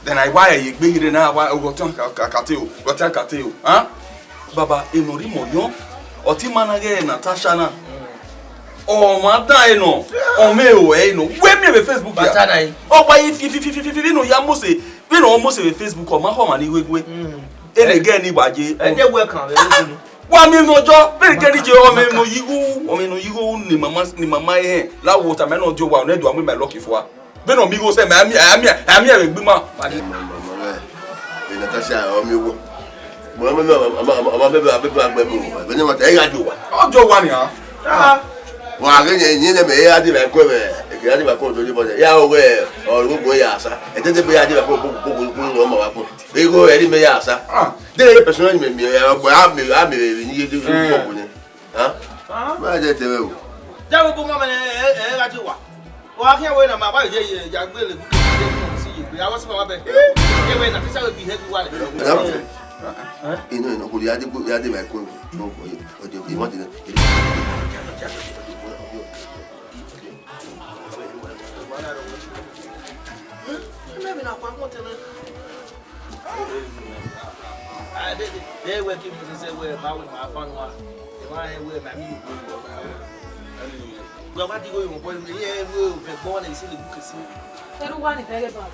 Then I why you be here now? Why go to Kateo? Huh? Baba, Enori Moyon, or Timanage, Natasha. Oh, Mata, no, or me, no, where me with Facebook? Oh, why if you know Yamose, we know almost a Facebook or my home and you will. And again, and they welcome. One mean no job, very good. You mean no you, ni mama, la watermelon, Joe, one, do I lucky for. Ben amigo say I'm here with Bima. Natasha, amigo. Oh, Joe, one here. Well, you never had it like if you had a call to you, yeah, away or go yasa, and then the Bayadi they go any mayasa. They personally me, I'm you. Huh? I did tell you. That will be Mamma. Well, I can't wait on my wife. Young Willie, see you. I was about to wait. I would be heavy one. You know, who you had my queen. You wanted it. Maybe not one more time. I did it. They were giving me the same way about my fun one. If I had with my music. Well, what do you want to hear? We'll be born and see the book. Everyone is very bad.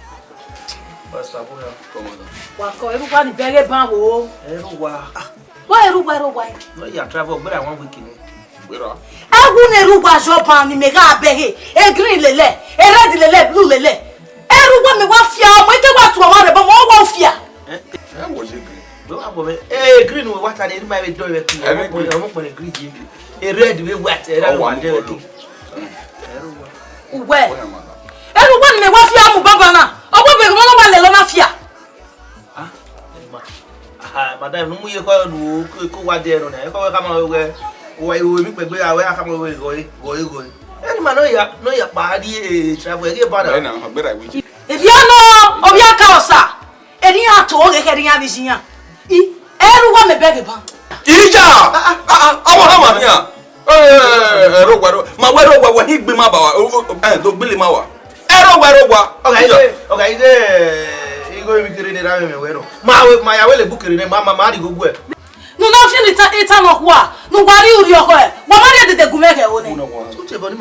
What's up? Come on. What? Everyone is very bad. Everyone. Why? No, you travel, but I want weekend. I won't ever shop on the mega bag. A green lele, a red lele, blue lele. Everyone may want fear. Wait a while to a man, but more fear. That was it. A green with what I didn't marry doing. I'm not going to agree. A red with what? Well, everyone may want fear. Babana. I will be one of my little mafia. Madame, no, you call what there on it. Come away. Why you make me away? I come away going. Any man, no, your body travel again, but I know. If you know of your causa, and you are told the heading of his year. Everyone me beg ba. Ija! Awo ha ma ya. Ero gwa. Ma wero gwa hi gbe ma ba wa. Do gbele ma wa. Ero gwa. Okay, igo mi kiri ni ra me wero. Ma ya wele bukiri ni ma di gogwe. No na feel it no kwa. No wari uri oko e. Wa ma de gumege o ni. Wa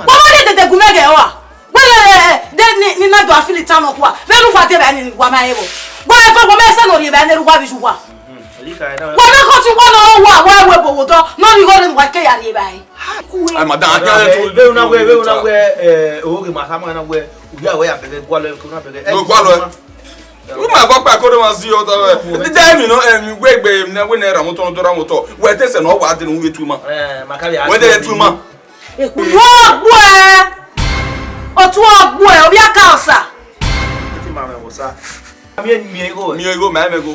ma de gumege wa. Wele ni na do feel it no kwa. Velu kwa te ba ni wa ma ebo. Wa e fo me se no ri ba ni ru kwa bi wa. Wọ́n kọ́ tí wọ́n náà wà wọ́n ẹ̀wẹ̀ bòwò tán náà ní wọ́n ní wà kéyà rí báyìí. Ẹ mà dáa kí ẹ tó bẹ́ẹ̀ náà wẹ́ owó kì máa sámọ́ náà wẹ́ òbí àwẹ̀ àbẹ̀kẹ́ gbọ́lọ́ ẹ̀kọ́ náà bẹ̀kẹ́. Ló gbọ́lọ́ ẹ̀. Wọ́n máa kọ́ pé akọ́dọ̀ máa sí ọ̀tọ̀ ẹ̀. Dídá ẹ̀mí náà ẹ̀mí gbẹ̀gbẹ̀ ẹ̀mí náà wẹ́n ẹ̀rọ àmútọ́ ọ̀dọ́rọ̀ àmútọ́ wẹ́ tẹ̀sẹ̀ náà wà á dín wọ́n tú ma. Wẹ́ tẹ̀yẹ tú ma. Wọ́n gbọ́ ẹ̀ ọ̀tún ọ̀gbọ́ ẹ̀ orí àká ọ̀sà. Mi ego mẹ́ẹ̀ mẹ́go.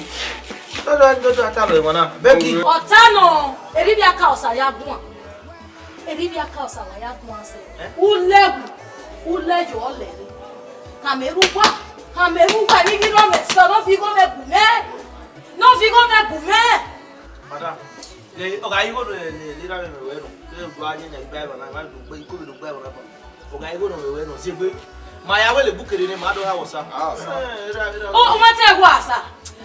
Otano, eribi aka osa ya gwa. Eribi aka osa la ya gwa se. Uleju oleri. Kameruwa ni gino me so no fi go me gume. No fi go me gume. Madam. Oga igo le ra me wero. Le gwa anya na gba na ma do gbe ko do gba na. Oga igo no me wero se gbe. Ma ya we le bukere ni ma do ha wosa. O ma te gwa asa.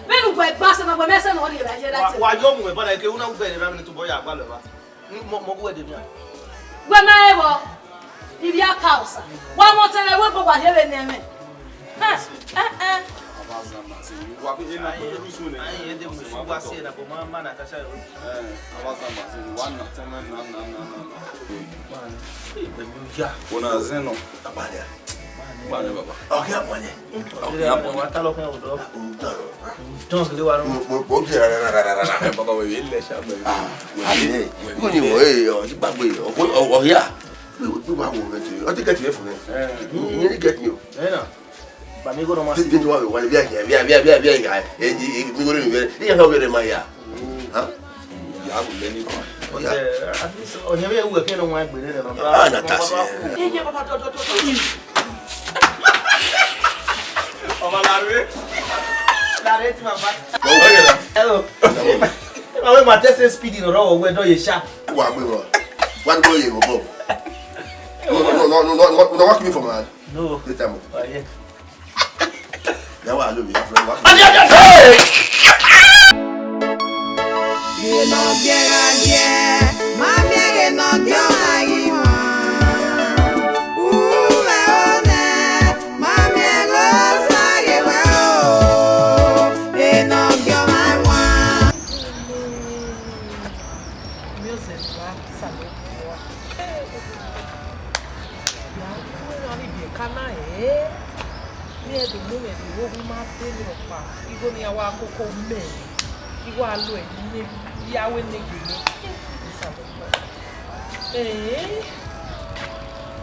Benu gbe gbasa na gbe mese na o le raje dati. Wa yo mu e bana ke una gbe ni ra mi to boya agba lo ba. Mo gwe de mi a. Gbe ma ebo. Ibi aka osa. Wa mo tele we bo gwa here ni eme. Wa fi ina ko bi su ne. Ai ede mu su gwa se na bo ma na kasha yo. Abazama se wa na tena na. Ya. Ona zeno. Abale. Bale baba. Okay, abale. Okay, wa ta lo kan odo. Don't le wa ro. Mo bi ra. Baba we ile sha be. Ale. Ko ni wo o ti gbagbe o ya. We wa wo get you. O ti get you fun e. You need get you. Na. Ba mi go no ma Ti ti wa wa bia ga. Mi go ni be. Ni ya ho be ma ya. Ha? Ya bu le ni ba. At least on your way we can no one gbe le no. Ah, na ta se. Ye papa to. Ọmọ láre tí ma bá. Hello. Àwọn ma test speed no ro we do ye sha. Wa gbe mo. Wa go ye mo bo. No, what me for man? No. The time. Oh yeah. Now I love you, friend. What?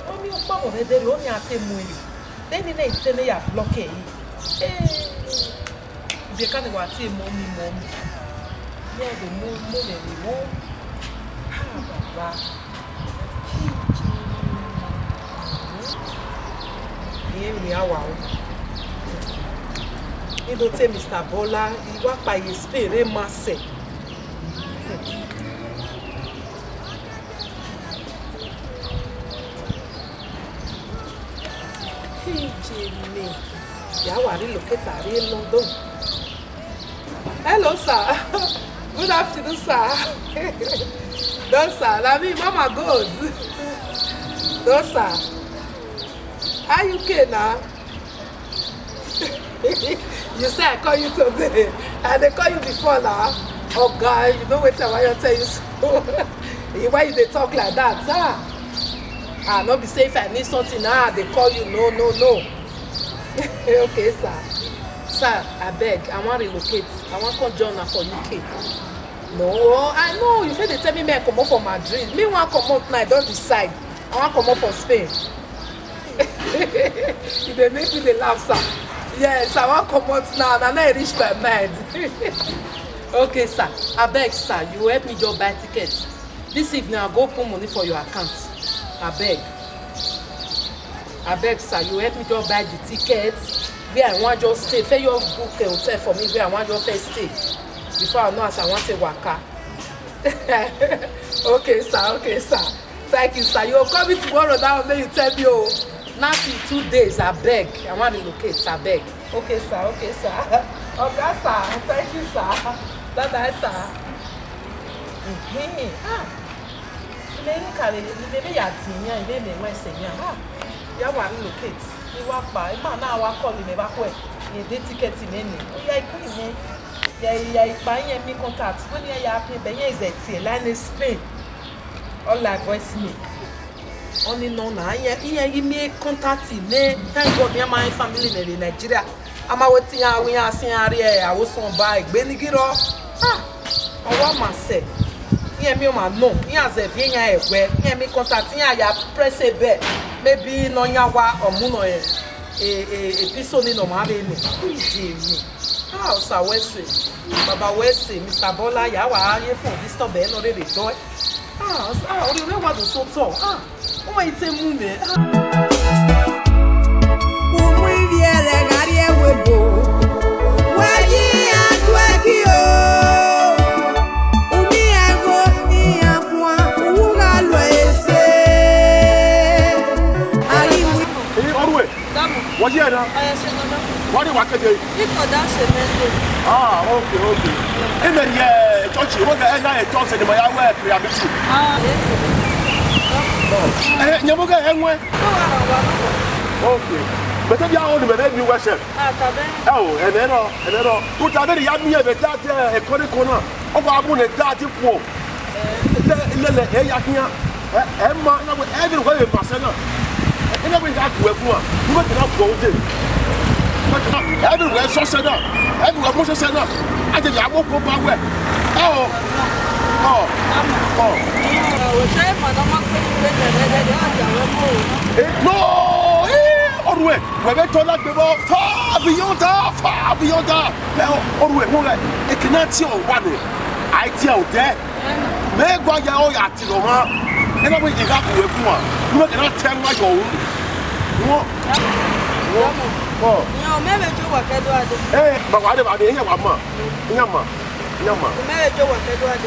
Omi o pa mo redere o ni ate mu elu. Deni na itene ya block e. Be kan wa ate mo mi. No do mo le ni mo. Ha baba. Ni awa o. Ido te Mr. Bola, iwa pa ye spere ma se. Jimmy, yeah, relocate in London. Hello, sir. Good afternoon, sir. No, sir. I mean, Mama goes. No, sir. Are you okay now? You say I call you today, and they call you before now. Oh, God, you know what I tell you so. Why you they talk like that, sir? Not be safe. If I need something now, they call you. No. Okay, sir. Sir, I beg. I want to relocate. I want to come join her for UK. No, I know. You say they tell me I come out for Madrid. Me want to come out now. I don't decide. I want to come out for Spain. They make me they laugh, sir. Yes, I want to come out now. And I reach my mind. Okay, sir. I beg, sir. You help me just buy tickets. This evening, I'll go put money for your account. I beg, sir, you help me just buy the tickets. Where I want just stay. Fair your book a hotel for me. Where I want just stay. before I know as I want to waka. Okay, sir. Thank you, sir. You'll come in tomorrow now and you tell me, oh, not in 2 days, I beg. I want to locate, I beg. Okay, sir. Okay, sir. Thank you, sir. Bye-bye, sir. Maybe you are senior, you may be senior. You want to locate. You walk by, man, now I call you back where you did ticket in any. Yeah, buying me contact. When you are paying, is a line in Spain. All like voice me. Only no na. Yeah, you make contact in me. Thank God, me my family in Nigeria. I'm waiting. We are seeing area. I was on bike. Benin get off. I want myself. Yeah, me man no. Yeah, as if you are where. Yeah, me contact. Yeah, you press a bet. Maybe no yawa or muno. A piece on no mabe me. Ah, Sir Wesley. Baba Wesley, Mr. Bola, yawa. You for this stop Ben already do it. Ah, you know what so so. Ah, oh, it's a movie. What you know? What do you want to do? Ah, okay. And then, yeah, touch you. What the hell I told you? My work, we are busy. Nyamuga, okay. But if you are only a new worship. Oh, and then, put a very young year, but that a corner of our moon, a dirty poor. Emma, everywhere in Barcelona. And I went out to work. You went to go there. Everywhere, so said up. Everywhere, most said up. I think I won't go back where. No! Always, when they told us before, far beyond that. Now, always, it cannot see one. I tell that. May go out at Tiloma. And I went to go to work. You cannot tell my goal. Oh, maybe you work at it. Eh, but what about the Yama?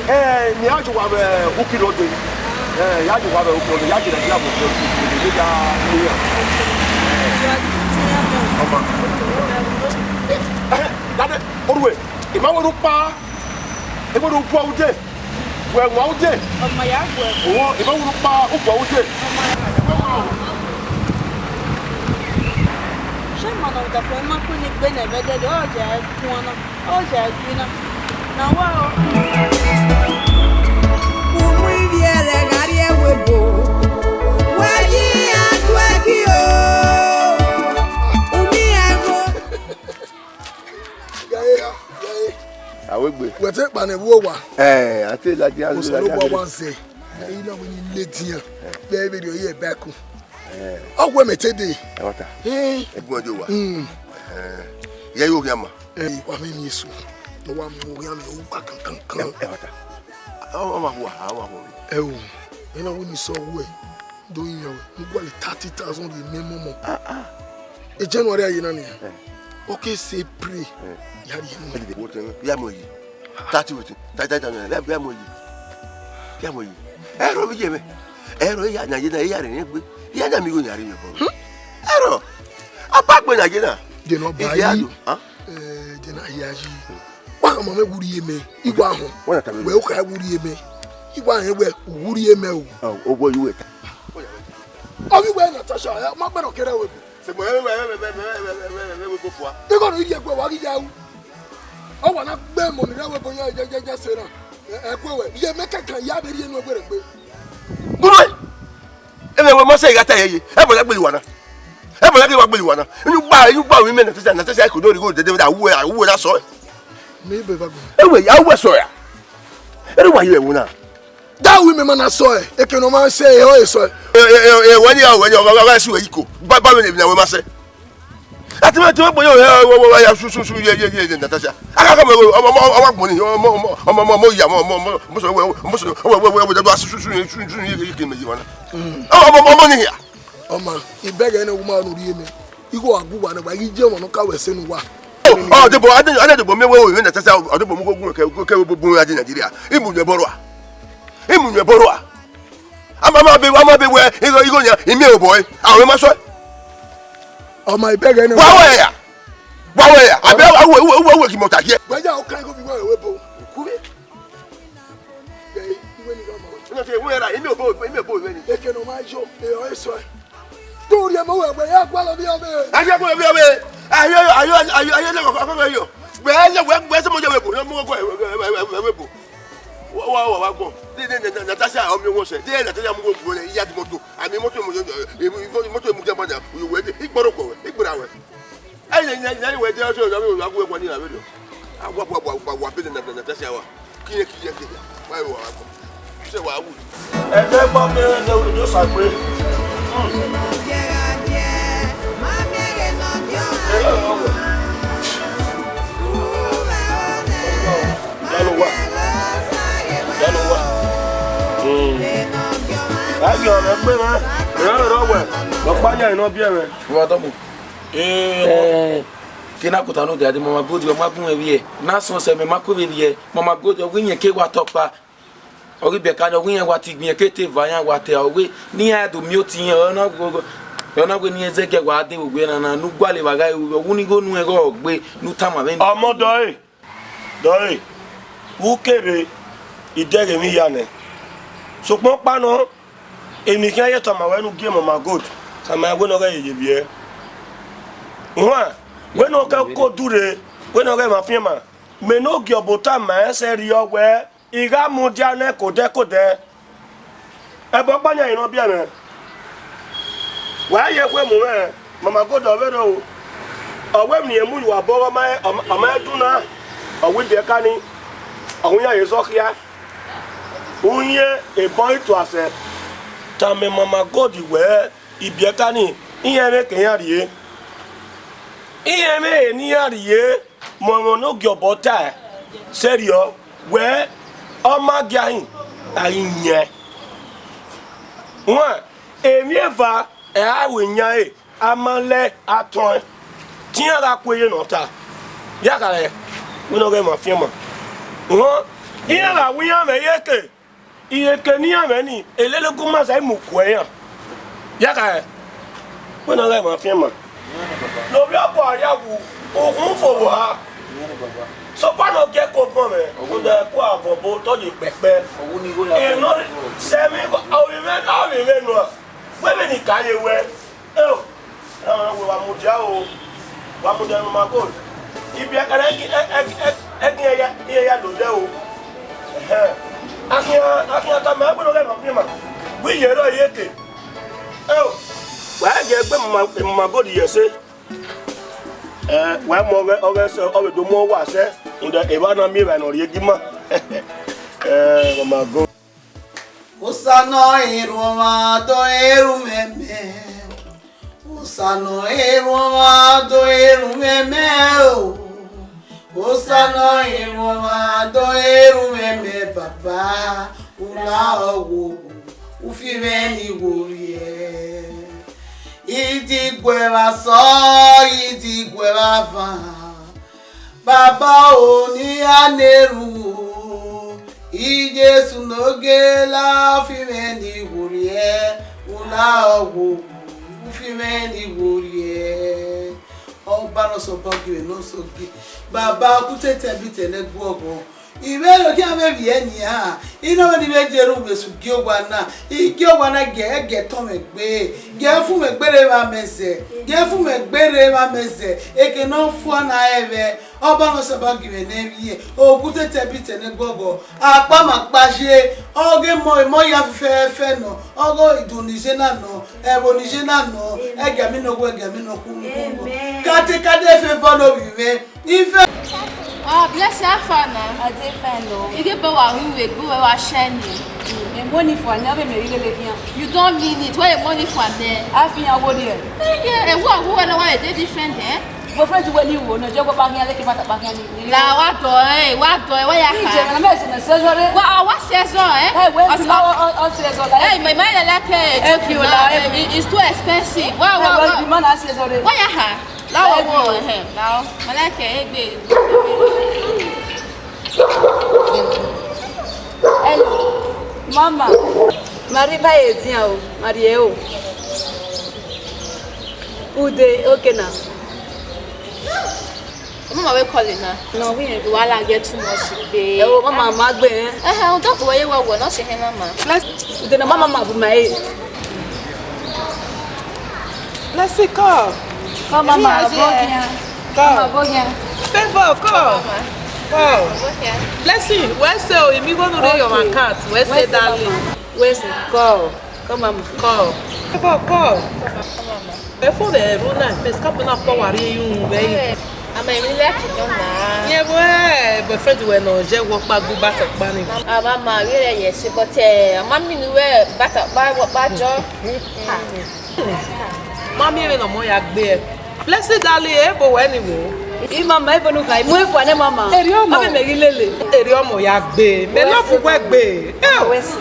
Eh, Yaju have a hooky road. Yaju have a hooky road. Yaji have a hooky. If I were to pa, if I were to go there, where was it? On my yard. If I were to pa, who was it? The former clinic benefited all jazz, all jazz, now, wow. I will be. What's up, man? I tell that the other one say, you know, when you live here, baby, you're here back. Oh, women today. What? Hey, what do you want? Yeah, you gamma. I mean, you so. No one will come. Oh, you know, when you saw way doing your 30,000 minimum. A January, you know, okay, say pray. Yamoy 30 with Yamoy. Yamoy. Ero Yana mi go nyari me ko. Ero. Apa gbe na gina. De no ba yi. De na yaji. Wa ka mo me wuri eme. Igwa ho. We o ka wuri eme. Igwa he we wuri eme o. O bo yi we. O bi we na tasha ya ma gbe no kere we. Se mo we go fua. De go no yi egwe wa gi ya u. O wa na gbe mo ni we bo ya je se na. Egwe we. Ye me kan ya be ri enu egbe regbe. Guru. Ebe we must say that ye. Ebe la gbeli wana. Ebe la gbeli wana. You gba women na say I could not go the who that so. Me be bago. Ewe ya we so ya. Ere wa ye wona. That women na so e. E ke no man say o so. When you see we iko. Ba we na we ma say. Ati me to gbo yo ya su ye Natasha. Aka ka mo ni mo ya mo so we do su ye ke me yi wana. Oh, money here. Oh, man, you beg any woman who hear me. You go and go and buy you no ka we say no wa. Oh, the boy, I don't know when that's how the boy go to Nigeria. Imu Borua. Imu Borua. I'm be where you go, email boy. I remember. Oh, my beg, and Where? I will work him out here. Where you can go be well. Where I email boy, they can on my job. They are so. Do you know where you are? I hear you. Where's some of your weapon? Wow, Natasha, I'm your worship. They are not a motor. I mean, motor, you wait. He bought a quick I didn't know where they are. I will one year. I walk in Natasha. Why say, why would and then Bob do something? Kina kutano de ade mama godi o magun ewie na so se me makowe wie mama godi o winye ke watopa ori be ka no winye wati gbin kete vayan wate owe ni adu mi o ti yan ona go ni ezeke wa ade ogbe na nu gwale waga owu ni go nu ero ogbe nu tama be omo doi ukere idere mi yane so pon pano emi kan ye to ma wenu game mama god sama we no ga ye bie nwa we no ga ko dure we no ga ma fiema me no gi obota ma se ri owe iga mu dia ne kode e bo panya ino bia me wa ye kwe mu me mama god owe ro owe mi emu wa bo ma duna owe de kani ohun ya ye zokia unye e boy to ase ta me mama god we ibie kani iye me ken ya rie iye me ni ya rie mo no gi obota serio we o ma giahin ayin wa emi eva e awe nya e amale aton ti ara koye no ta ya kare we no ge ma fiema wo iye la wi ya me yeke iye ke ni ya me ni elele kuma sai mu koyan ya kare we no ge ma fiema no bi apo ariawu ogun fo wa so pa no ge ko fun me ogun de ko abobo to je pepe ogun ni go ya no se mi ko awi me no we be ni kaye we we wa mu ja o wa mu de ma ko ibi akara ya do de o akia ta ma gboro le ma we ye ro yeke wa je gbe ma go di yese wa mo oge so owe do mo wa se ndo e ba na mi ba no yegi ma mama go usano iruma do erumeme usano iruma do erumeme usano iruma do erumeme papa ula owo ufire ni worie idigwe wa so idigwe wa fa baba oni aneru ijesu noge la fire ni worie ula owo ufire ni worie ọba no so bogi no so gi baba ku tete bi tele gbogo ibe lo ki ame bi eni ha ina we ni be jeru be su gi ogwa na ge to me gbe ge fu me gbere ma meze eke no fu na ebe ọba no so bogi we na bi o ku tete bi tele gbogo apa ma pase oge mo ya fe no ogo idunise na no ebonise na no ege mi no ku kate fe follow we ife bless your father. I did find no. You get power who we go we shine you. Money for never me really here. You don't mean it. Where money for there? I think I would here. Yeah, and who no why they different eh? Go friend to when you no job back here like mata back here. La what why ya ka? Na me say surgery. What surgery eh? Hey, when on surgery. Hey, my mind like it's too expensive. Why the man has surgery. Why ya ha? Lao wo he. Lao. Malake egbe. Hello. Mama. Mari ba etia o. Mari e o. Ude okay na. Mama we call it na. No, we wala get too much be. Oh, mama magbe. O don't go you wo no se he mama. Ude na mama ma bu mai. Let's see, call. Come mama, go here. Come go here. Favor, call. Call. Blessing, where's so if you want to read your account, where's say darling? Where's call? Come mama. Call. Favor, call. Before the runa face come na power you very. I'm really like you na. Yeah, boy, but friend we no je work back go back up bani. Mama, really yes, but mommy no we back up ba jo. Mommy we no mo ya gbe. Blessed darling, but anyway. Mama e bonu kai, mo e fo ne mama. Abi me gilele. Eri omo ya gbe. Me love we gbe.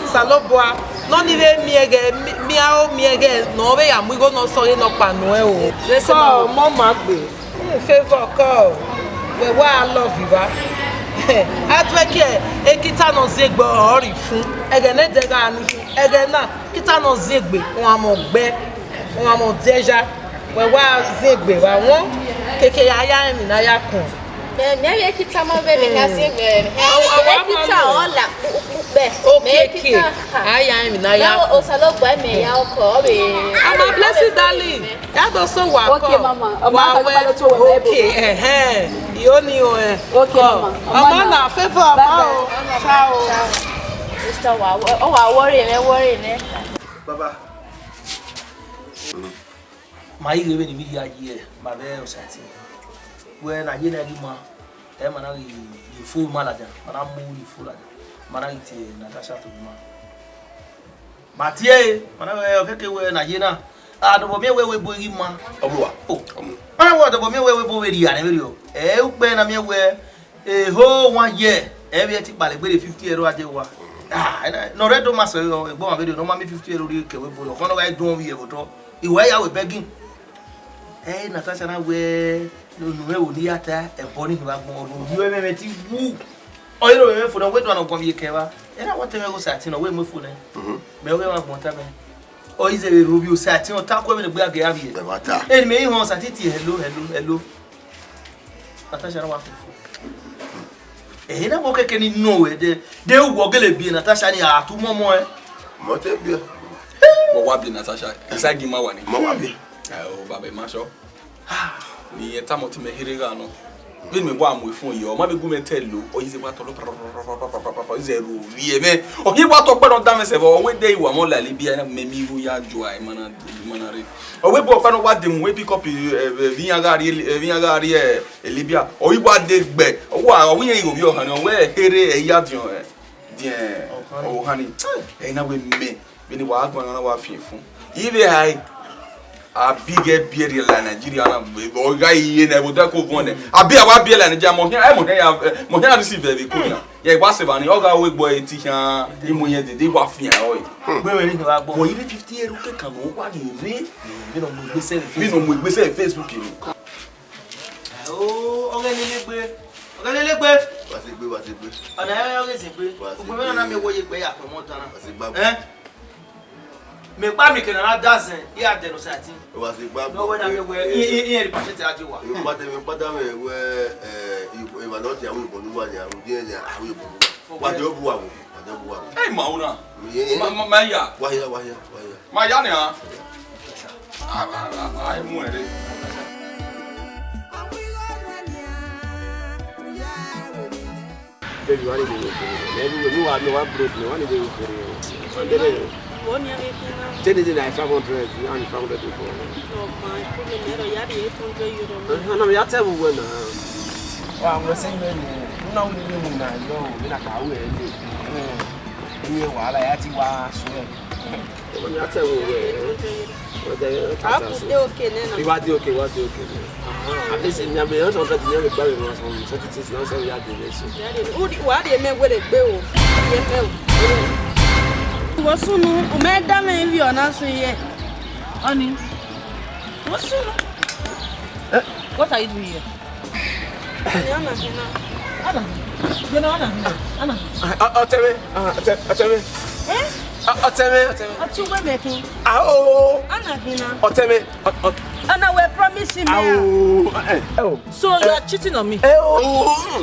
Saloboa. No ni le miege no we ya mu go no so no pa no e o. So mama gbe. Favor call. We wa love you ba. Atweke ekita no zegbe ori fun. Ege ne de ga ni. Ege na kita no zegbe won mo gbe. Won mo deja. We wa zegbe wa won keke ya mi na ya kun. Me ye kita mo be me na zegbe. Kita ola be. Okay. Aya mi na ya. O salo gba me ya oko be. Ama blessed darling. Ya do so wa ko. Okay mama. Okay, Yo ni o Okay mama. Mama na favor ma o. Ciao. Mr. Wa o wa worry me. Baba. My living in media year, my very society. When I hear that ma, I the full manager, Madame Moody full Managity, Natasha to ma. Mathieu, Madame when I hear now. Ah, the woman where we bring ma. Oh, I want the woman where we go with the video. Ben, I'm here a whole 1 year. Every by the 50-year-old. Ah, no red master, no video, no mammy 50-year-old. One of I don't be able to. Iwe ya we begging. Natasha na we no we di ata e boni ba gbon ru you me ti wu. O iro me fu no we do na gbon ye keba. Na what me go sati no we me fu ne. Me we ma gbon ta me. O ize be rubi o sati o ta ko me ne gba ga ya bi. Me ho sati ti hello. Natasha na wa fu. Na mo keke ni no we de wo gele bi Natasha ni atu momo e. Mo te bi. But what be Natasha? Isa gima wani. Mawabi. Oh, Baba Masho. Ni etamo ti me hirega no. Be me wa mu fun yo. Ma be gu me tell o yize wa to lo zero. Wi me. O yi wa to pe don da me se bo we dey wa mo la libia na me mi ru ya jo ai mana re. O we bo pa no wa dem we pick up viaga ri libia. O yi wa de gbe. O wa o yin obi o han o we here e ya dion e. Dien. O hani. E na we me. Bini wa agbon na wa fi fun ibe hai a big beer la Nigeria na o ga iye na bo da ko bon abi a wa beer la Nigeria mo ya receive be ko ya ye wa se ba ni o ga we gbo eti han imuye de wa fi an o yi Gbe we ni wa gbo. o yi 50 euro ke kan o wa ni re bi no mo gbese Facebook ni O ga ni le gbe. Wa se gbe. Ana ya ga se gbe. Gbe me na me wo ye gbe ya pe mo tan na. Me pa mi kenana dazen ya de no sati. Wa se gba. No we na me we in report aje wa. You pata me we e ma no ti awu ibonu wa ni awu die ni awu ibonu. Wa de obu wa. hey mauna ma ya wa ya ma ya ni ha ai muere Baby, what is it? You are no one broke. No one is doing for you. One year, 500. Tell it like 500. You are 500 people. Oh my, problem here. You are 800 euros. No, me tell you when. I'm going to say, you know, we live now. You know, how we live. You are like you are swear. Me tell you when. Okay, then. You are okay. What okay? At least in your house, I'm going to buy you some certificates. Now, so we are doing this. What do you mean with a bill? What's soon? Madam, if you are not so yet. Honey, what's soon? What are you doing here? Anna. Anna, we're promising me. So you are cheating on me. Anyway,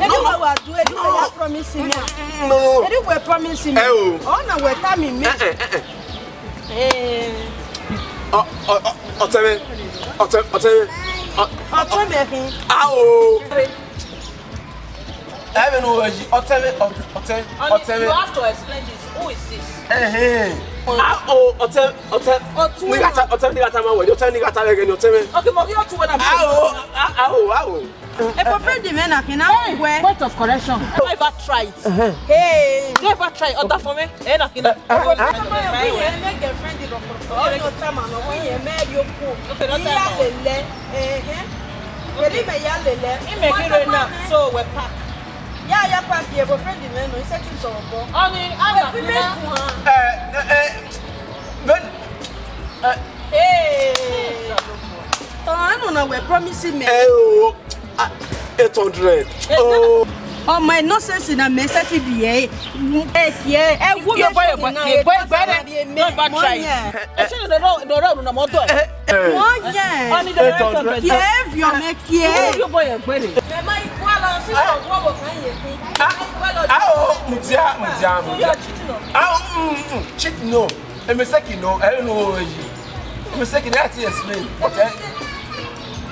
we are doing. You are promising me. No. Anyway, we're promising me. Oh, now we're coming me. I don't know. You have to explain this. Who is this? Point of correction. Never try it. Hey, never try other for me. So we're packed. Yeah, pack here, but friend, man, no, it's actually so important. I don't know, we're promising me. 800. Oh, my nonsense in a message. Yeah,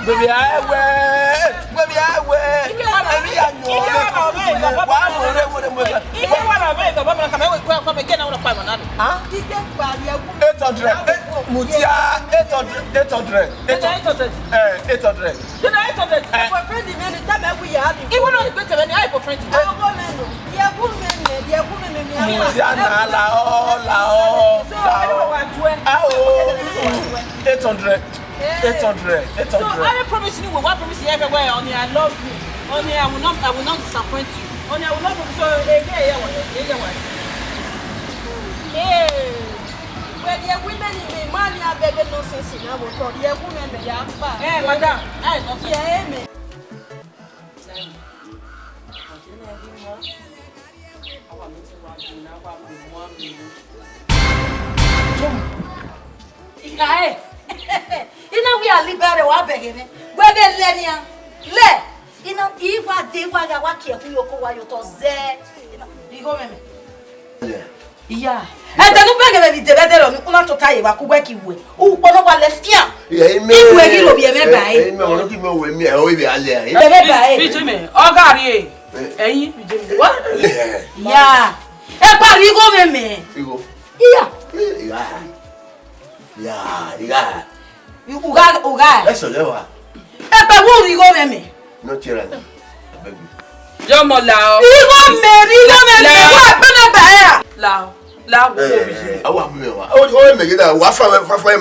Baby, I So I promise you, what promise you everywhere. Only I love you. Only I will not disappoint you. Only I will not. So when the women in the money are begging nonsense in our talk, the women they are far. Hey, madam, I not hear me. Ina we are libere wa begene. Webe lenia. Le. Ina iwa de wa ga wa ke ku yoko wa yo to ze. Ina digo meme. Yeah. E tanu bege be de bedero ni una to taye wa ku gwa ki we. U pono wa lefia. Iwe ki lo bi e me bai. Me won ki me we mi e o bi ale. E be bai. Bi jeme. O gari e. Eyin bi jeme. What? Yeah. E pari go meme. Igo. Yeah. Yeah. Uga. Eso le wa. Epe wo ri go meme. No tira na. Abeg. Yo mo lao. Ri go meme. Wa pe na ba ya. Lao. Lao wo bi. Awa me wa. O me gida wa fa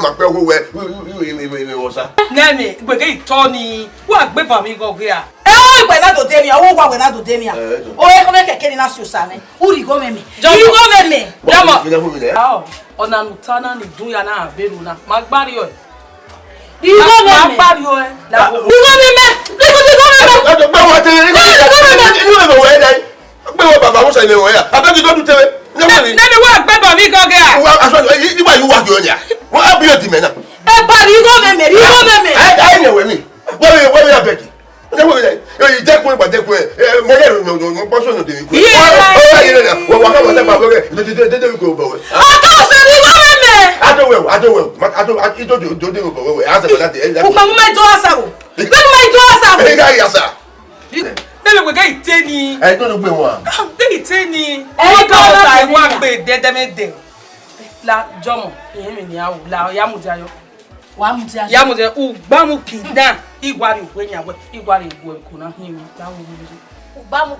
ma pe wo we wo sa. Nemi, gbege itoni. Wa gbe ba mi go gbe a. O gbe na do temi, o wa gbe na do temi a. O e ko me keke ni na si osa me. Uri go meme. Ri go meme. Jamo. Ona nutana ni dunya na aberu na. Magbari yo. Igo meme. Magbari yo. Igo meme. Gbe wo tele ni go we dai. Gbe wo baba wo sa ni wo ya. Abeg do do tele. Nemi wa gbe ba mi go ge a. Wa aso ni wa you wa jo nya. Wa abi o di me na. E pa ri go meme, ri go meme. Ai ni we mi. We abeg. Ndewo ile. Yo je kun pa de kun mo le no poso no de ku. O ile na. Wa ka mo te pa go ge. De ko bo we. Ata se ri go meme. Ado do de go we. Asa ba that. O pa mo mai do asa wo. Pe mo mai do asa wo. E ga yasa. Nemi gbege iteni. E to do gbe won. Gbege iteni. E ko sa wa gbe dedemede. La jomo. Yemi ni awu. La ya mu jayo. Wa mu jayo. Ya mu je ugbamu kina. Igwari ukwenya we. Igwari igwe kuna himi. Dawo wo. Ugbamu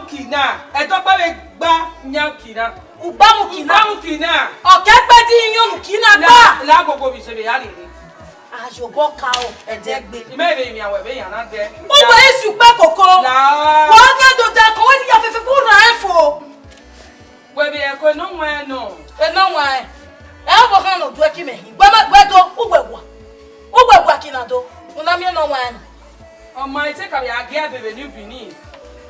kina. E to pe gba nya kina. Ugbamu kina. O ke pe ti yun kina gba. La gogo bi se be ya ri. Ajobo ka o edegbe. Imebe mi awe be yan na de. O gba esu pe kokoro. Wa ga do da kan we ni ya fefe fu ra efo. We be e ko no nwa no. E no nwa e. E bo kan no do ki me. Gbe ma gbe do ugwegwa. Ugwegwa kina do. Nogiomwan. Oh my, take a gear baby new Benin.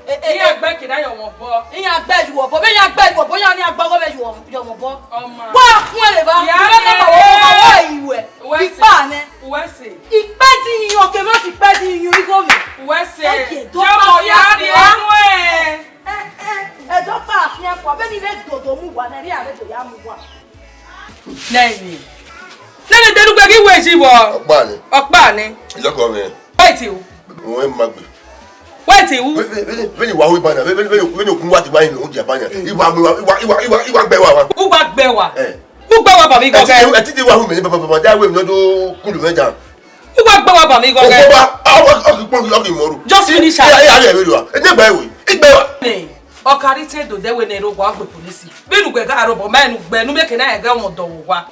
Here back in your boy. In your bed, you are boy. In your bed, you are boy. In your bed, you are boy. Oh my. What? Whatever. You are. What's it? It's petty you. Okay, not it's petty you. You go me. What's it? Okay, don't don't pass here for when you let go to move one and to Yamuwa. Nay. Then they look like you where she was. Okbani. Look on me. Wait you. Wait you. When you walk banner, when you come what you buy in Japan, you want bewa. Who back bewa? Who bewa for me go get? I think you want me, but that way no do cool meja. Who back bewa for me go get? Just finish her. O carry te do de we na ro gwa gbe police. Be nu gbe ga ro bo ma nu gbe nu make na e ga won do wa.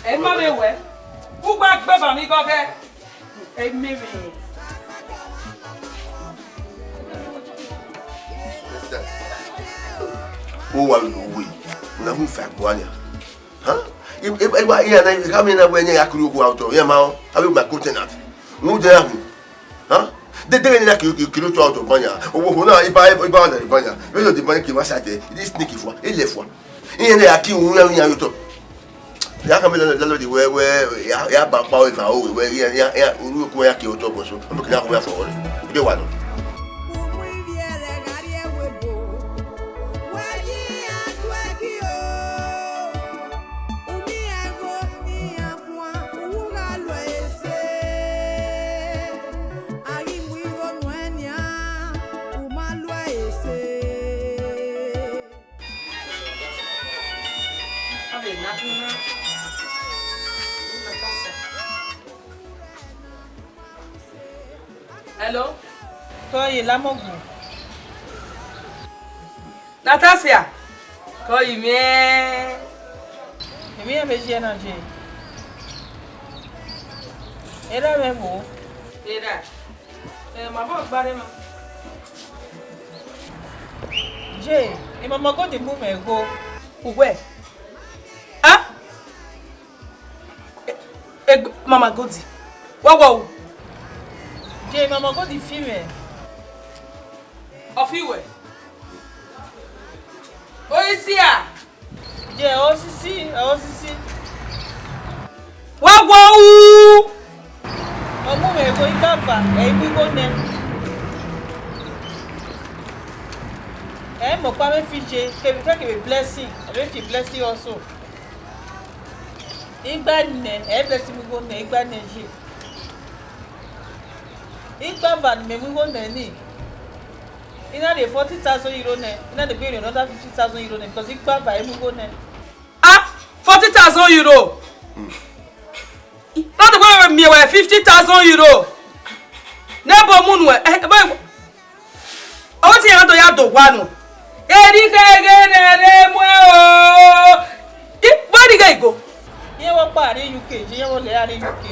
E ma be we. Who back gbe for me go get? E me me. Who will know we? Na who fa boanya. Huh? If here na come in when you akuru go out of here ma. I will my coconut. No there. Huh? They didn't like you kilo to out of Banya. Oh, no, if I buy the Banya, we don't demand him as I say, it is sneaky for a left one. In the Aki, we are in Yoto. The Akamel where ya back power if I owe where ya Uruguay Kyoto was. I'm looking out where for it. You want. Hello? Koi Lamogu. Natasha. Koi me. Me a veje na je. Era memo. Era. Ma bo gbare ma. Je, e mama go de mu me go. Where? Ah? Mama Godi. Wow. Jay, Mama Godi female. Of you? Oh, is here? Jay, OCC. Wow. Mama, me go ikava. We go ne. Mo pa me fije. Ke be blessing. I be fi blessing also. Igba ne, blessing me go ne, igba ne je. Igba van me go ne ni. Ina the 40,000 euro ne. Ina the pay another 50,000 euro ne because igba van me go ne. Ah, 40,000 euro. Not the way me we 50,000 euro. Nebo munu e. O ti yan to ya do wa nu. Eri kegere mo o. Where the guy go? Here what part in UK? Here what they are in UK?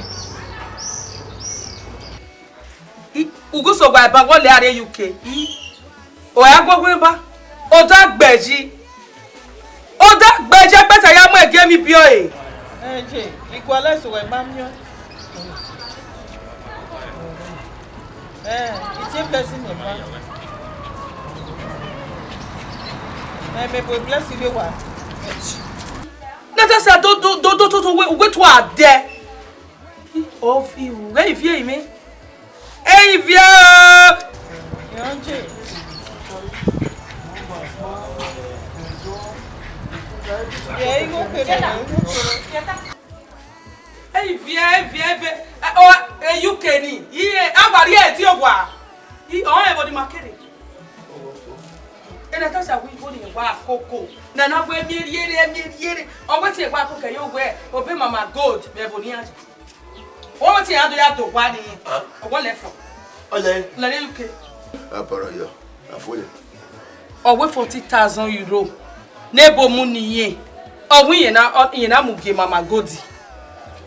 Ugo so gba ba what they are in UK? O ya gbogbo ba. O da gbeji. Pesa ya mo ege mi bi o e. Je, equalize so ba mi o. It's a blessing e ba. Me bless you wa. Let us say don't wait to are there. Of you, where if you me? Hey, if you. Hey, you can eat. Yeah, I'm about here. You are. You are everybody market. And I thought we go in wa cocoa. Na na we miere. O we tie wa cocoa yo we obe mama gold be boni aje. O we tie ado ya do wa ni. O wo le fo. Ole. Le UK. Aparo yo. Afole. O we 40,000 euro. Nebo mu niye. O we yen na mu ge mama gold.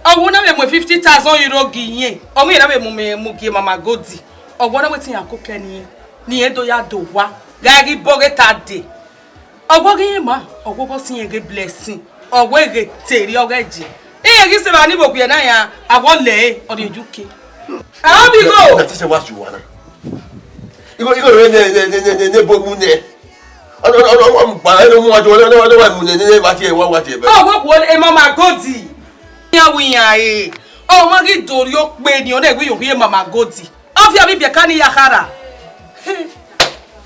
O wo na me mu 50,000 euro gi yen. O we na me mu ge mama gold. O wo na we tie cocoa ni edo ya do wa. Gagi boge tade. Ogogi ma, ogogo sin ege blessing. Ogwege teri ogeji. Iye ki se ba ni boku ye na ya awole o de juke. How we go? That is what you want. You go ne bogu ne. Oh, ba no mo ajo no mu ne ba ti wa ti be. Oh, wo ko e mama godi. Ya wi yan e. Oh, mo ki dori o pe ni o de gbe yo ye mama godi. O fi abi be kan ni yakara.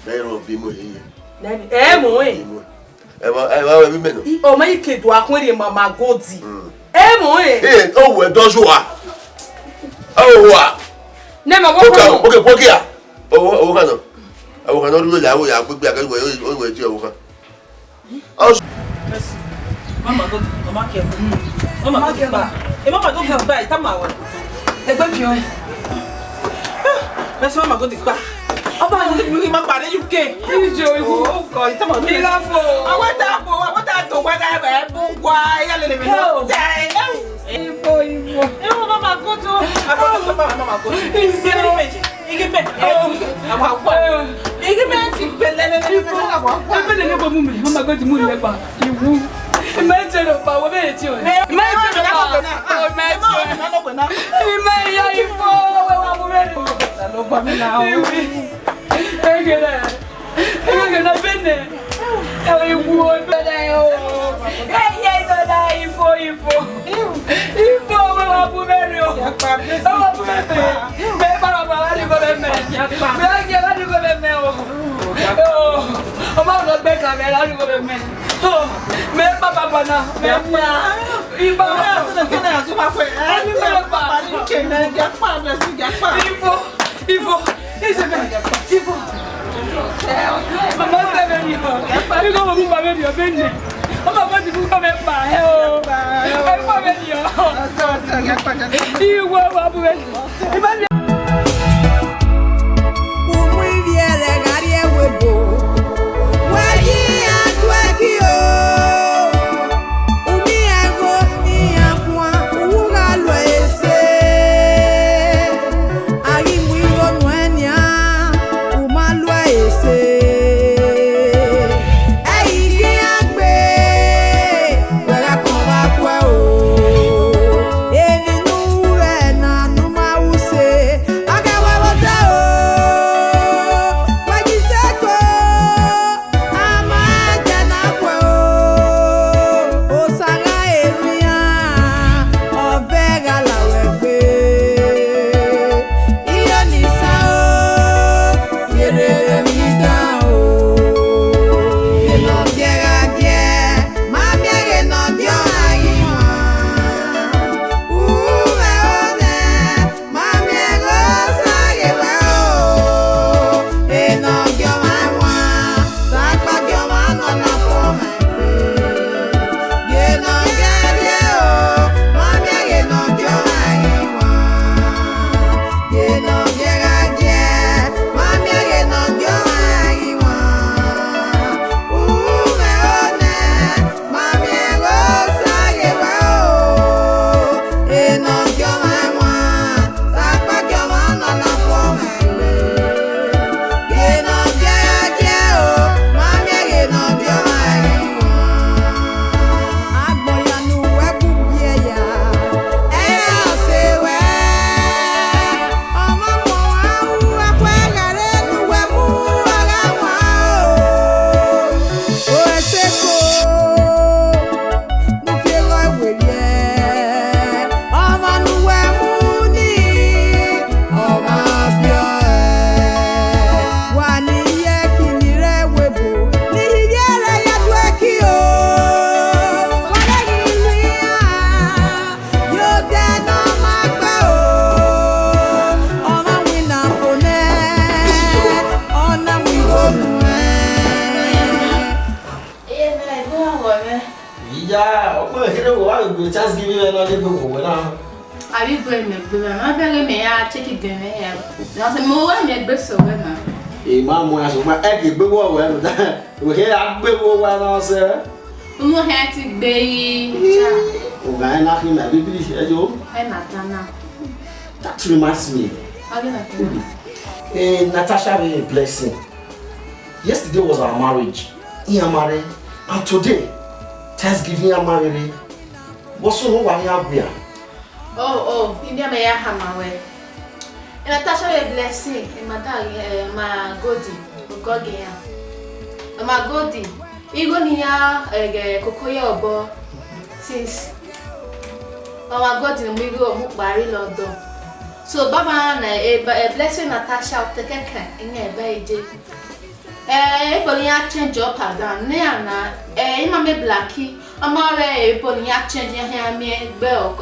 Lero bi mo ye. Nani mo e. Wa bi me no. O ma ikedo akwere mama godi. Mo e. O we dozo wa. O wa. Ne ma wo. Okay, poki ya. O ka no. O ka no lu la wo ya gbegbe aka we ti o ka. Mama godi, mama ke. Mama ke ba. E mama do ke ba ita ma wa. Egbe bi o. Bese mama godi pa. Oba ni ma pa de UK. Ijo iwo ko ita ma do. Ilafo. Awata to wa ga ba bu kwa ya le me no. Ibo. E mama godo. Mama godo. Isere meji. Igebe. Awa kwa. Igebe ti pelele na kwa. Pelele ne bo mu mi. Mama godi mu le pa. Iwu. Imagine pa wo be ti o. Imagine pa. Imagine ya ifo we wa mu be. Lo pa mi na o. Egena bene. Ewu o bene o. Eye do da ifo. Ifo we wa mu be o. Wa mu be. Me para para ni go be me. Me age la ni go be me o. O ma no be camera ni go be me. Me papa bana. Me nya. Iba na so na so ma fe. Ani me pa ni kena ga pa na si ga pa. Ifo. Ifo. Mama sabe ni ho. Ni go mo ba be bi ne. Mama ba ti bu ko me pa he o. E pa be ni o. So ga pa ga. Iwo wa bu be. Iba ni. Umu viere gari e webo. Wa yi atweki o. Umi ego ni akwa. Uga lo ese. Ari mu iro nwenya. Uma lo ese. Abi gbe me gbe ma bere me ya check it gbe me ya. Na se mo wa me gbe so we na. E ma mo ya so ma e ke gbe wo we no da. We ke ya gbe wo wa na se. Mo ha ti gbe yi. O ga na ki na bibi e jo. E na tana. That reminds me. Natasha be a blessing. Yesterday was our marriage. He married, and today, Thanksgiving, I married. What's so one here? Oh, India may have my way. And Natasha a blessing in my dog, my Godi, my Godi. Even here, Cocoya or since my God in the middle of Mukbari London. So, Baba, a blessing Natasha of the Kaka in a baby. Ponya change up and down. Neana, Mamma Blackie, a mare, Ponya change your hair, me, bell,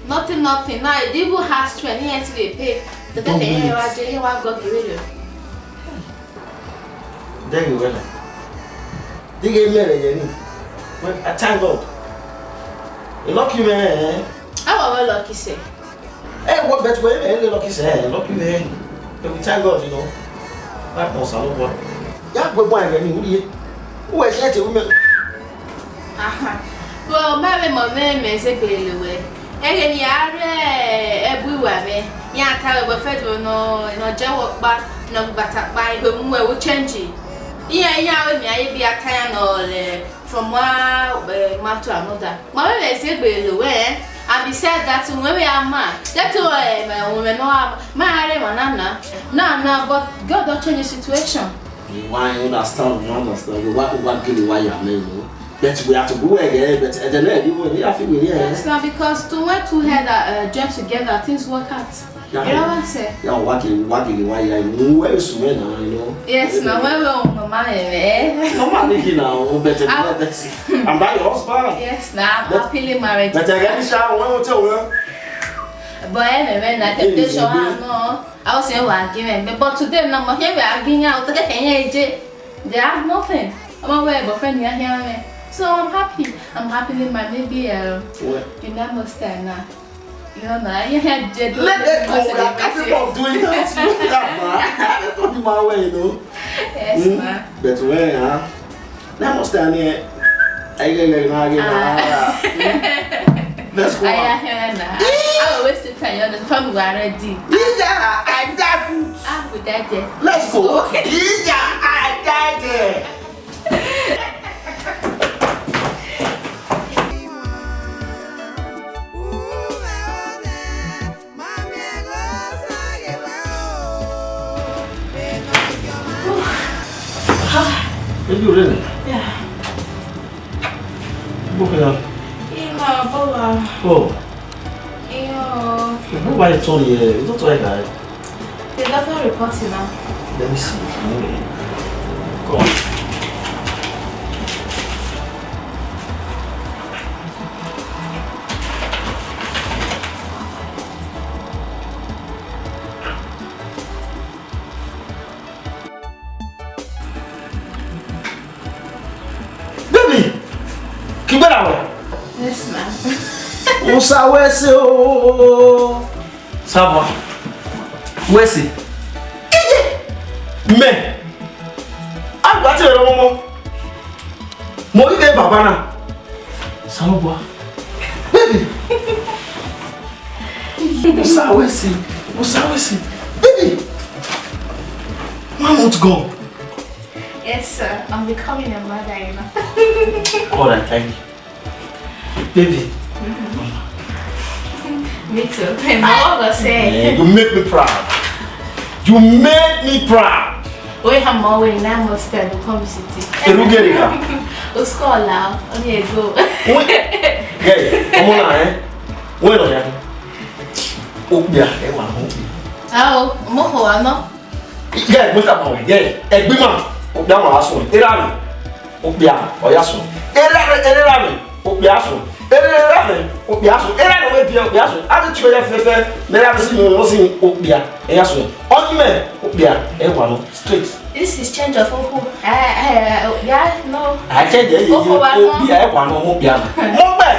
nothing. Now, the devil has 20 years to pay. The Kaka, I got rid of. There you go. They gave me a I thank God. You lucky man. How are lucky say? Hey, what better way? Lucky say, lucky man. We thank God, you know. That was all over. Yeah, good boy, who is yet a woman? Well, my name is a bailey. Again, everywhere. Tell a federal no jaw back, no back by whom we will change it. Yeah, me, be a kind or from one month to another. My is a bailey. And besides that, when we are mad, that's why my woman no, but God don't change the situation. Why you understand? You understand? What give you why you are made? But we have to go again. But at the end, you will have to be here. It's not because two head jump together, things work out. You know what I say? Yeah, what why you where is you know? Yes, now where will Mama Mama making now better. I'm not your husband. Yes, now I'm happily married. But I get shower when we tell you. But anyway, I think they show no. I was saying one given, but today now here we are getting out to get they have nothing. I'm aware of friend here. So I'm happy. I'm happy with my baby. You never stand now. You know, you had jet. Let that go. I can't doing that. Don't do my way, though. Yes, ma. But where, huh? Now must stand here. Let's go. I always tell you the family are ready. Yeah, I died. I'm with that. Let's go. Yeah, I died. Are you really? Yeah. Oh. Yeah. Nobody told you. You don't like that. The doctor reporting now. Let me see. Go on. Yes, ma'am. Usa wese o. Sawa. Wese. Me. Agba ti ro momo. Mo ide baba na. Sawa. Baby. Usa wese. Baby. 1 month gone. Yes, sir. I'm becoming a mother, you know. All right, thank you. Baby. Me too. My mother said. You make me proud. You make me proud. We have more way now, must tell the community. You get it now. The school now. Only a go. Hey, come on now, eh? Wait on ya. Obia, Oh, Moho, no? Yeah, what's up, man? Yeah, Egbima. Obia, my last one. Erami. Obia, Oyasu. Erami. Obiaso. Obiaso. Era no way pia Obiaso. Abi tue fefe. Me la bisi no sin Obia. Eyaso. Onime Obia. Ewa no straight. This is change of Opo. Yeah, no. I change the Obia ewa no Obia. Mo be.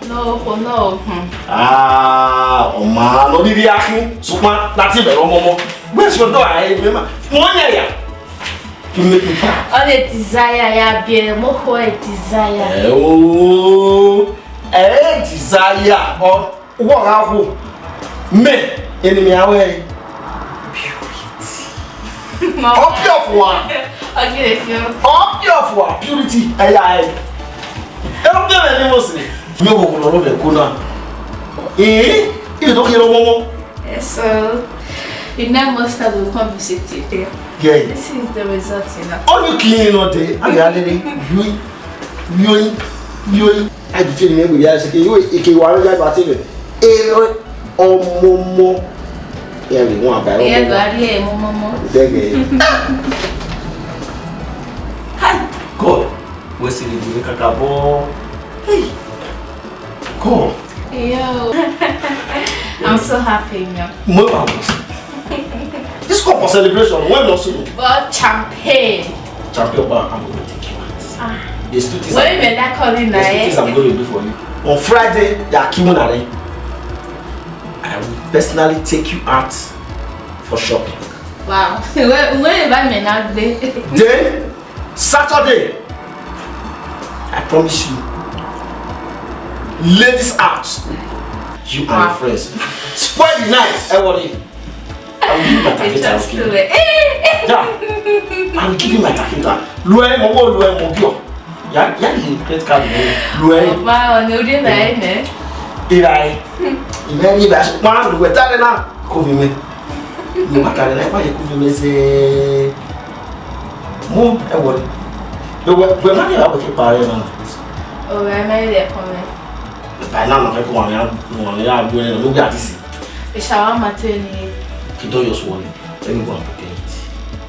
No, no. Ah, o ma no bibi akin. Suma lati be ro momo. Where's your door? I remember. Mo nya ya. To make me proud. All the desire, yeah, be more desire. Oh, desire. Or what have you? Me, enemy away. Purity. Up your one. Okay, you. Up your one. Purity. don't get any more. You will not have a kuna. Eh? You don't hear a woman? Yes, so you know most of will come visit you here. Yeah. This is the result, you know. All you clean all day. I got it. You. I feel me with you. You want to get it. Momo. Yeah, we want to buy. Yeah, God, yeah, Momo. Hi, God. What's it doing, Kakabo? Hey, God. Yo, I'm so happy, you know. This call for celebration. When also? But champagne. Champagne bar. I'm going to take you out. There's 2 things. What are you calling that? There's 2 things I'm going to do for you. On Friday, I will personally take you out for shopping. Wow. When I may not be. Then Saturday, I promise you, ladies out. You and your friends. Spoil the night, everybody. I will give you my taqueta. I will give you my taqueta. Loe mo. Ya ni credit card Loe. Ma, on the night, ne? Irai. Imeni ba ma lu wetale na ko vi me. Ni makale na pa ye ko vi me se. Mo e wo. We ma ni ba ko ke pare na. Oh, I made it for me. By now, I'm going to go and look at this. The shower maternity. You don't just worry. Let me go and prepare it.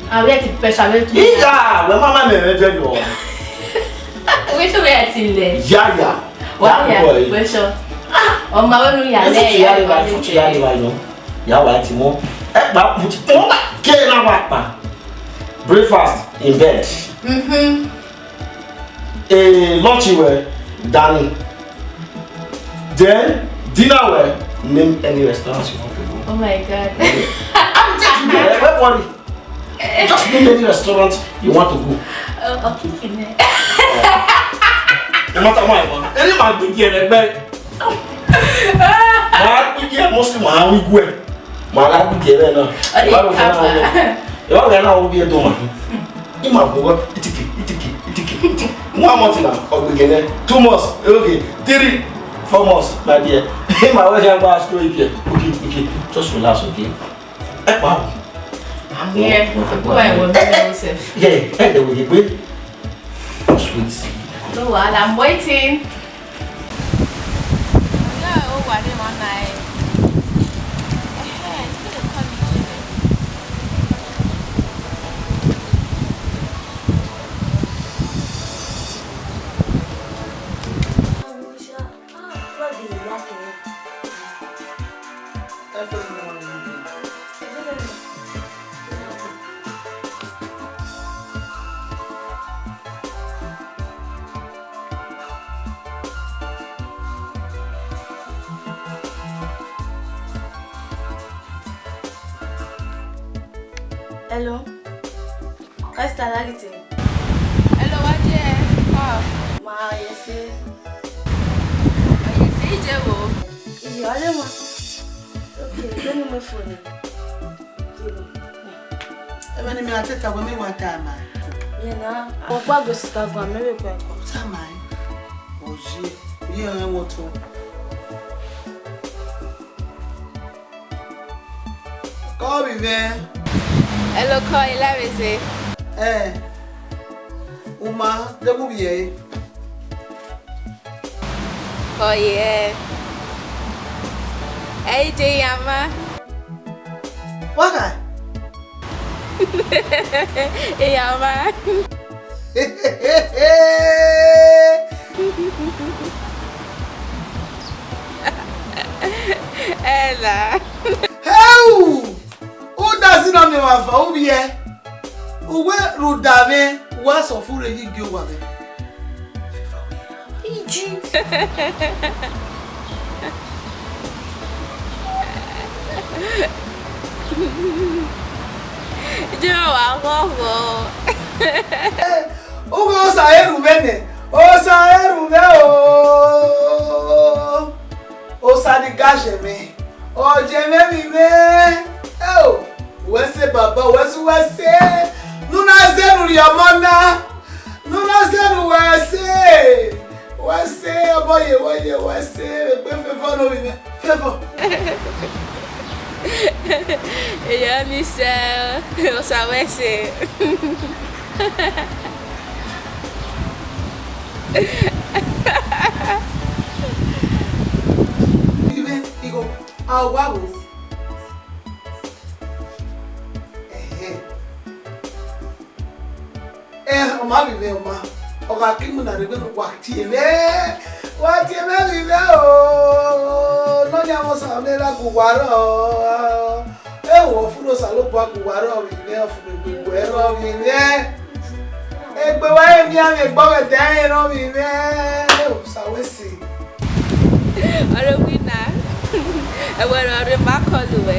I'll get it special. Yeah, when Mama may tell you. Which way I tell you? Yeah. What yeah? Which one? Oh, my own. Yeah, yeah. Breakfast in bed. Lunch where Danny. Then dinner where name any restaurants you want to go. Oh my God. I'm taking you there. Don't worry. Just name any restaurant you want to go. Oh, okay, ne. No matter what, any man be here, man. Man be here mostly man we go. Man be here now. You are going to be a dog. You might go. Itiki. 1 month now. 2 months. Okay. 3, 4 months, my dear. My way can go ask you here. Okay. Just relax, okay? Wow. I'm here. Go and work on yourself. Yeah, and then we get wait. Sweet. No, I'm waiting. Hello. What's the reality? Hello, what dear? Ma, yes. Yes, Jewo. Okay, let me my phone. Even me at it, I will make 1 time. Yeah, I'll go sister go maybe go. Time. Oh, she. You know what to. Call me there. Hello, call Ilavese. Uma, the movie. Oh, yeah. Hey, Jayama. What? Hey, Yama. Ella. How? Who doesn't know me? My phone here. Who will Rudame? What's of food you give away? O saíram bem, o saíram bem, o sadi gaje me, o jeme mi me, wese baba, wese, nuna zenu liamona, nuna zenu wese, Wase aboye wase pe fefo no mi fefo. Eya mi se o sawese. Ibe igo awawo. Oma bibe oma. Oga kimu na rebe no kwatiele. Kwatiele bibe o. No nya mo sa me la kuwaro. Wo funo sa lo pa kuwaro bibe ofu gbegbo ero bibe. Egbe wa emi ami egbo we den ero bibe. O sa we si. Ore wina. E were ore makolu we.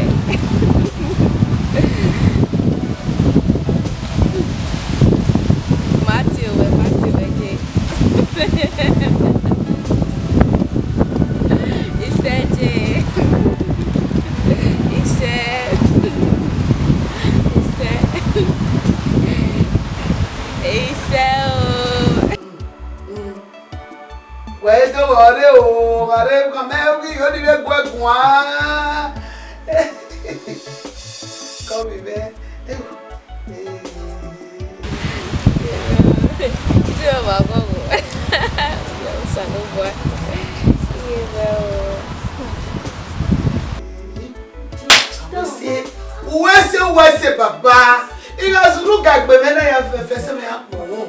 Wese baba ila zulu gagbe mena ya fese me akpo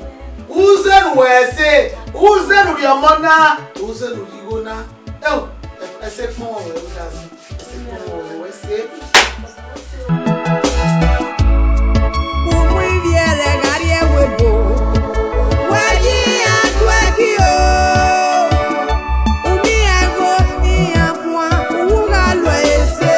uzen wese uzen riomona uzen rigona ese pon we wese Umu viere gari ewebo waji atweki o umi ago ni apwa uga lo ese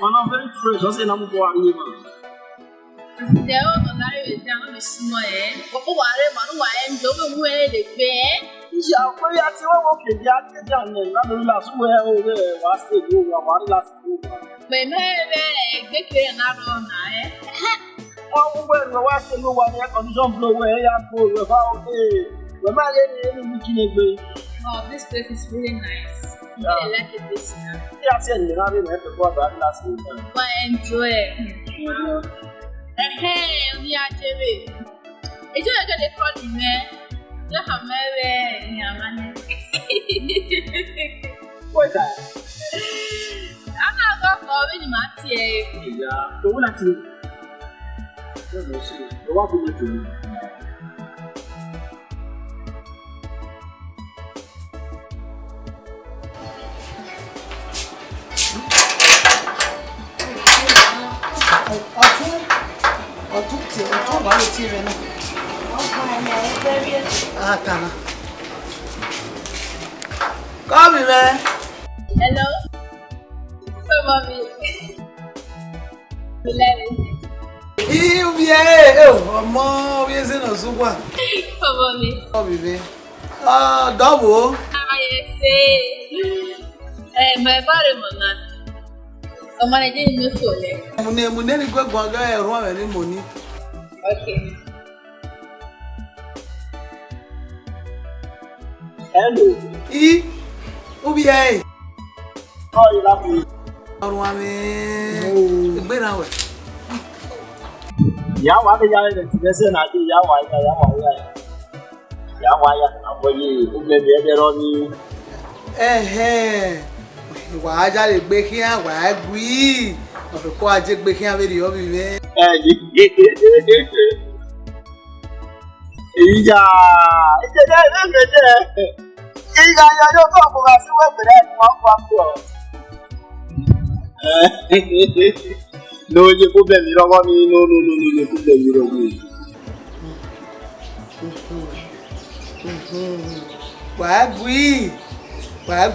I'm very fresh. I say I'm going to go. They all know that we down with small. But who are they? Man, who are they? Don't know where they pay. Yeah, we are still working. Yeah, down there. I'm not last where over. What's the do? What last do? My man, they can't narrow now. Oh, well, what's the no one? Condition blow where I go without it. The man ain't looking at. Oh, this place is really nice. I like it this year. Yeah, I said you have to go back last week. But enjoy it. Hey, we are Jerry. It's just like they call me, man. You have married, man. What's that? I'm not going to go for any Yeah, the one at you. The one who went to me. Ọtún wà ló ti rẹ̀ náà. Tana. Call me, man. Hello? So, mommy. We love it. You be here. Ọmọ bí ẹ ṣe náà sún wà. So, mommy. Call me, man. Double. I say. My body, mama. Ọmọ Nàìjíríà ní oṣù ọ̀lẹ́. Mo ní gbẹ́gbọ́n ọgá ẹ̀rọ rẹ̀ ní mo ní. Okay. Hello. Ubi ẹ̀. How are you laughing? Ọrùn àmì ìgbérawẹ̀. Ìyàwó adéyàwó rẹ̀ ti lẹ́sẹ̀ náà dé ìyàwó ayé àwọn yìí ó gbẹ̀mí ẹgbẹ̀rọ ní. Ìwà ajá lè gbé kí á wà á gbí. Ọ̀dọ̀ kó ajé gbé kí á bẹ̀rẹ̀ ọ̀bì rẹ̀. Iya, ìjẹjẹ ìrẹsẹ. Iya ya yóò tó àkókò sí wẹgbẹrẹ ni wọn kọ àpò. Lóye kó bẹ̀ mí lọ́wọ́ ní lóye kó bẹ̀ mí lọ́wọ́. Wàá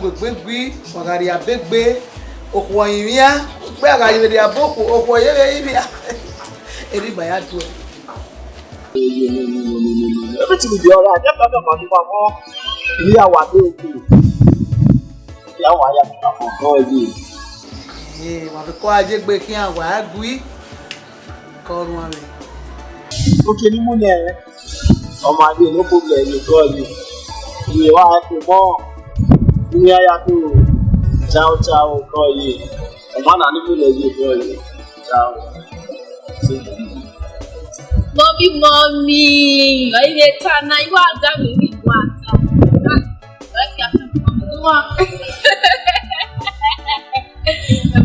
gbégbé wàgàrí àbẹ́gbé òkú ọ̀yìnríà gbé àgàrí rẹ̀ àbókù òkú ọ̀yẹ́rẹ́ ibi èrè ìgbàyà tó ẹ̀. Ẹbí ti di ọ̀rọ̀ àjẹpẹ́fẹ́ màá nípa mọ́ ìyàwó àdéhùn. Ìyàwó àyàtọ̀ àkọ́kọ́ yìí. Wà fi kọ́ ajé gbé kí àwọn wàá gbé kọ́rùn rẹ̀. Ó kì í múlẹ̀ ọmọ adé ló kó lẹ̀ ní gọ́ọ̀lì. Ìyè wa kò mọ́ ní ayàtọ̀ cháó kọ́ yìí. Ọmọ náà ní múlẹ̀ yìí gọ́ọ̀lì cháó. Mommy, I need time now. You are done with me.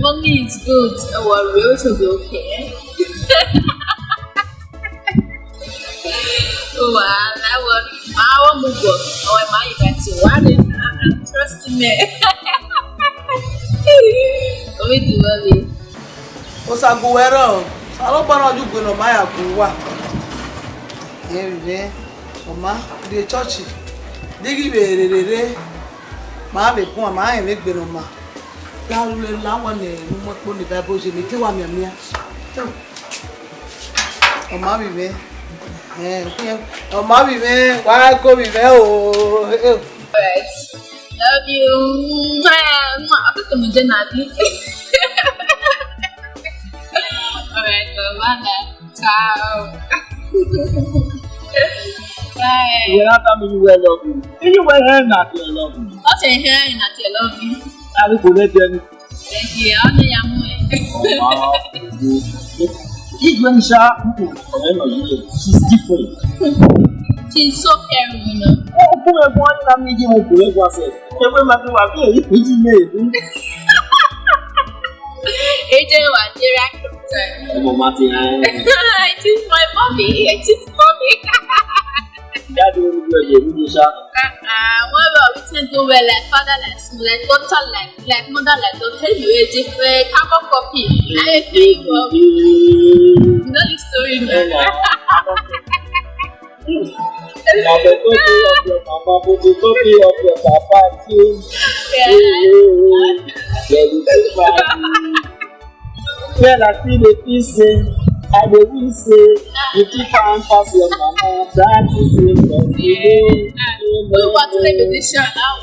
Mommy is good. Our reels will be okay. Oh, I want my move on. Oh, am I going to want trust me? What do you want? What's up, Guero? I don't want to go to my house. Here, Mama, the church. Digi be ma be pon ma en me gbe no ma. La le la won ni mo po ni Bible je mi ki wa mi amia. Mama bi be. Mama bi be wa go bi be o. Right. Love you. I think I'm generally. All right, Mama. Ciao. Bye. You're not telling me you well love you. You well here not you love you. What's in here and not you love you? I will go let you. Thank you. I know you're more. If when she's different. She's so caring, you know. Oh, poor boy, I'm making a good yourself. Every man who are here, you made. AJ was director. Oh, Martin. I choose my mommy. I choose mommy. That will be a good shot. Well, we tend to wear like fatherless, like daughter, like mother, like don't tell you a different carbon copy. I'm a fake copy. You know the story, man. Now the copy of your mama, put the copy of your papa too. Well, I see the piece. I will say, if you can't pass your mama, that is impossible. We want to make a decision now.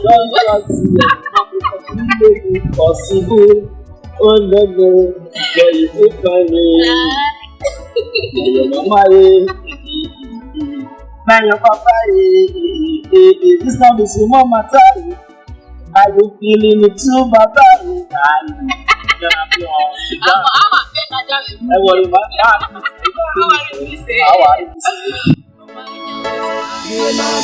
Possible. Oh no, no, there is a family. Your mama, now your papa, this time is your mama time. I will feeling it too, bye. You know,